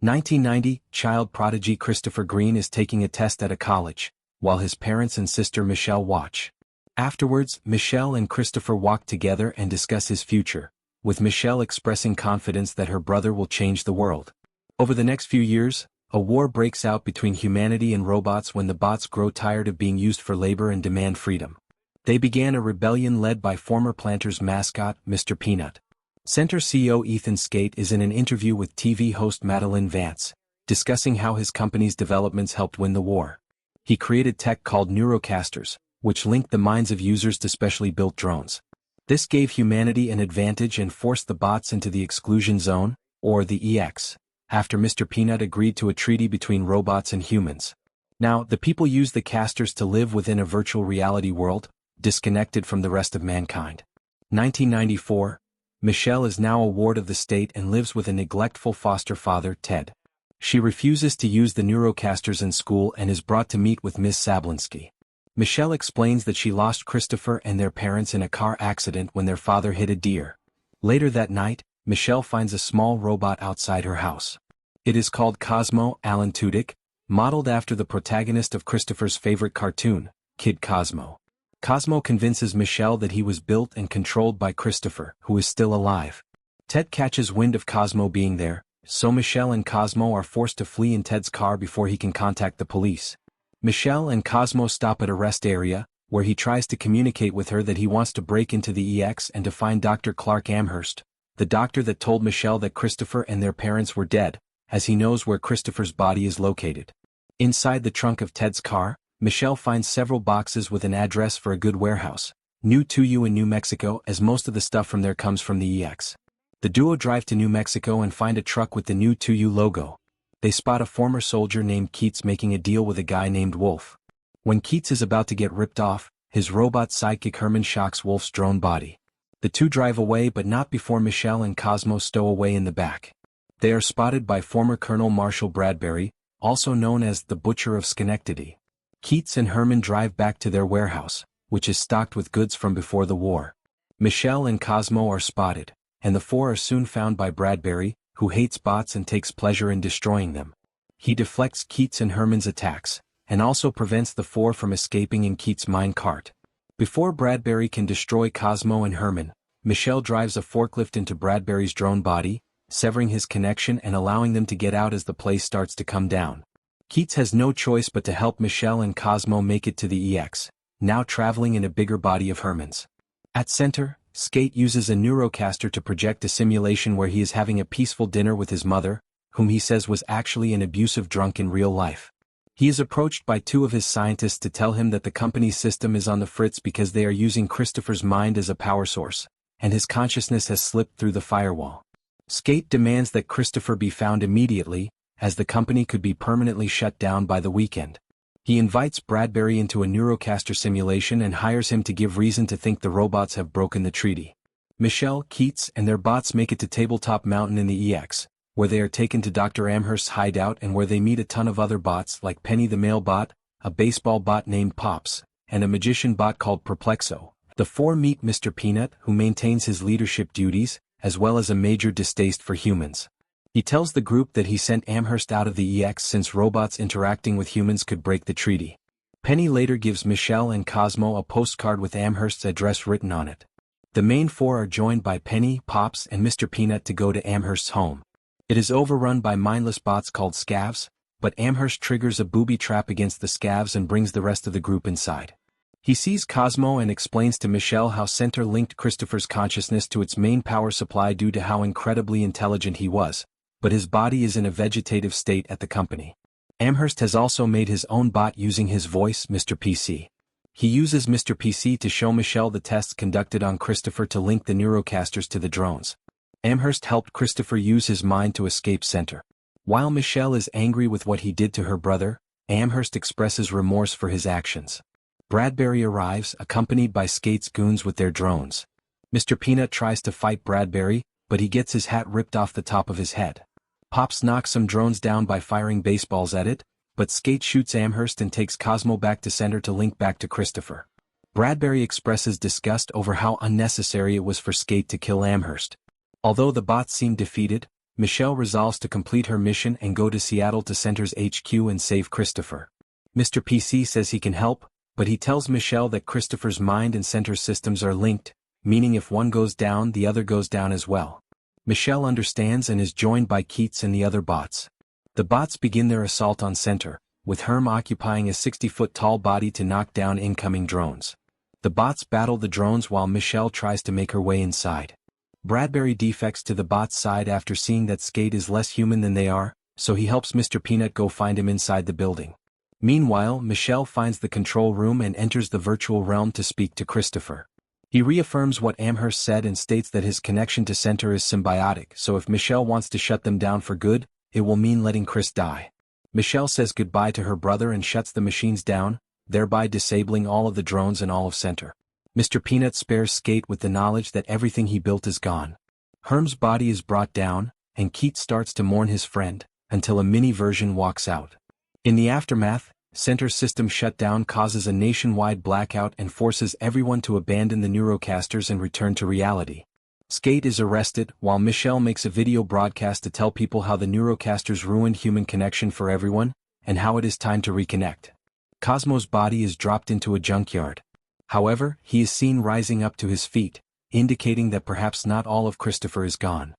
1990, child prodigy Christopher Green is taking a test at a college, while his parents and sister Michelle watch. Afterwards, Michelle and Christopher walk together and discuss his future, with Michelle expressing confidence that her brother will change the world. Over the next few years, a war breaks out between humanity and robots when the bots grow tired of being used for labor and demand freedom. They began a rebellion led by former Planters mascot, Mr. Peanut. Center CEO Ethan Skate is in an interview with TV host Madeline Vance, discussing how his company's developments helped win the war. He created tech called Neurocasters, which linked the minds of users to specially built drones. This gave humanity an advantage and forced the bots into the exclusion zone, or the EX, after Mr. Peanut agreed to a treaty between robots and humans. Now, the people use the casters to live within a virtual reality world, disconnected from the rest of mankind. 1994, Michelle is now a ward of the state and lives with a neglectful foster father, Ted. She refuses to use the Neurocasters in school and is brought to meet with Ms. Sablinski. Michelle explains that she lost Christopher and their parents in a car accident when their father hit a deer. Later that night, Michelle finds a small robot outside her house. It is called Cosmo, Alan Tudyk, modeled after the protagonist of Christopher's favorite cartoon, Kid Cosmo. Cosmo convinces Michelle that he was built and controlled by Christopher, who is still alive. Ted catches wind of Cosmo being there, so Michelle and Cosmo are forced to flee in Ted's car before he can contact the police. Michelle and Cosmo stop at a rest area, where he tries to communicate with her that he wants to break into the EX and to find Dr. Clark Amherst, the doctor that told Michelle that Christopher and their parents were dead, as he knows where Christopher's body is located. Inside the trunk of Ted's car, Michelle finds several boxes with an address for a good warehouse, New Tuyu in New Mexico, as most of the stuff from there comes from the EX. The duo drive to New Mexico and find a truck with the New Tuyu logo. They spot a former soldier named Keats making a deal with a guy named Wolf. When Keats is about to get ripped off, his robot sidekick Herman shocks Wolf's drone body. The two drive away, but not before Michelle and Cosmo stow away in the back. They are spotted by former Colonel Marshall Bradbury, also known as the Butcher of Schenectady. Keats and Herman drive back to their warehouse, which is stocked with goods from before the war. Michelle and Cosmo are spotted, and the four are soon found by Bradbury, who hates bots and takes pleasure in destroying them. He deflects Keats and Herman's attacks, and also prevents the four from escaping in Keats' mine cart. Before Bradbury can destroy Cosmo and Herman, Michelle drives a forklift into Bradbury's drone body, severing his connection and allowing them to get out as the place starts to come down. Keats has no choice but to help Michelle and Cosmo make it to the EX, now traveling in a bigger body of Herman's. At center, Skate uses a Neurocaster to project a simulation where he is having a peaceful dinner with his mother, whom he says was actually an abusive drunk in real life. He is approached by two of his scientists to tell him that the company's system is on the fritz because they are using Christopher's mind as a power source, and his consciousness has slipped through the firewall. Skate demands that Christopher be found immediately, as the company could be permanently shut down by the weekend. He invites Bradbury into a Neurocaster simulation and hires him to give reason to think the robots have broken the treaty. Michelle, Keats, and their bots make it to Tabletop Mountain in the EX, where they are taken to Dr. Amherst's hideout and where they meet a ton of other bots like Penny the Mail Bot, a baseball bot named Pops, and a magician bot called Perplexo. The four meet Mr. Peanut, who maintains his leadership duties, as well as a major distaste for humans. He tells the group that he sent Amherst out of the EX since robots interacting with humans could break the treaty. Penny later gives Michelle and Cosmo a postcard with Amherst's address written on it. The main four are joined by Penny, Pops, and Mr. Peanut to go to Amherst's home. It is overrun by mindless bots called Scavs, but Amherst triggers a booby trap against the Scavs and brings the rest of the group inside. He sees Cosmo and explains to Michelle how Center linked Christopher's consciousness to its main power supply due to how incredibly intelligent he was, but his body is in a vegetative state at the company. Amherst has also made his own bot using his voice, Mr. PC. He uses Mr. PC to show Michelle the tests conducted on Christopher to link the Neurocasters to the drones. Amherst helped Christopher use his mind to escape Center. While Michelle is angry with what he did to her brother, Amherst expresses remorse for his actions. Bradbury arrives, accompanied by Skate's goons with their drones. Mr. Peanut tries to fight Bradbury, but he gets his hat ripped off the top of his head. Pops knocks some drones down by firing baseballs at it, but Skate shoots Amherst and takes Cosmo back to Center to link back to Christopher. Bradbury expresses disgust over how unnecessary it was for Skate to kill Amherst. Although the bots seem defeated, Michelle resolves to complete her mission and go to Seattle to Center's HQ and save Christopher. Mr. PC says he can help, but he tells Michelle that Christopher's mind and Center's systems are linked, meaning if one goes down the other goes down as well. Michelle understands and is joined by Keats and the other bots. The bots begin their assault on Center, with Herm occupying a 60-foot-tall body to knock down incoming drones. The bots battle the drones while Michelle tries to make her way inside. Bradbury defects to the bots' side after seeing that Skate is less human than they are, so he helps Mr. Peanut go find him inside the building. Meanwhile, Michelle finds the control room and enters the virtual realm to speak to Christopher. He reaffirms what Amherst said and states that his connection to Center is symbiotic, so if Michelle wants to shut them down for good, it will mean letting Chris die. Michelle says goodbye to her brother and shuts the machines down, thereby disabling all of the drones and all of Center. Mr. Peanut spares Skate with the knowledge that everything he built is gone. Herm's body is brought down, and Keats starts to mourn his friend, until a mini version walks out. In the aftermath, Center's system shutdown causes a nationwide blackout and forces everyone to abandon the Neurocasters and return to reality. Skate is arrested, while Michelle makes a video broadcast to tell people how the Neurocasters ruined human connection for everyone, and how it is time to reconnect. Cosmo's body is dropped into a junkyard. However, he is seen rising up to his feet, indicating that perhaps not all of Christopher is gone.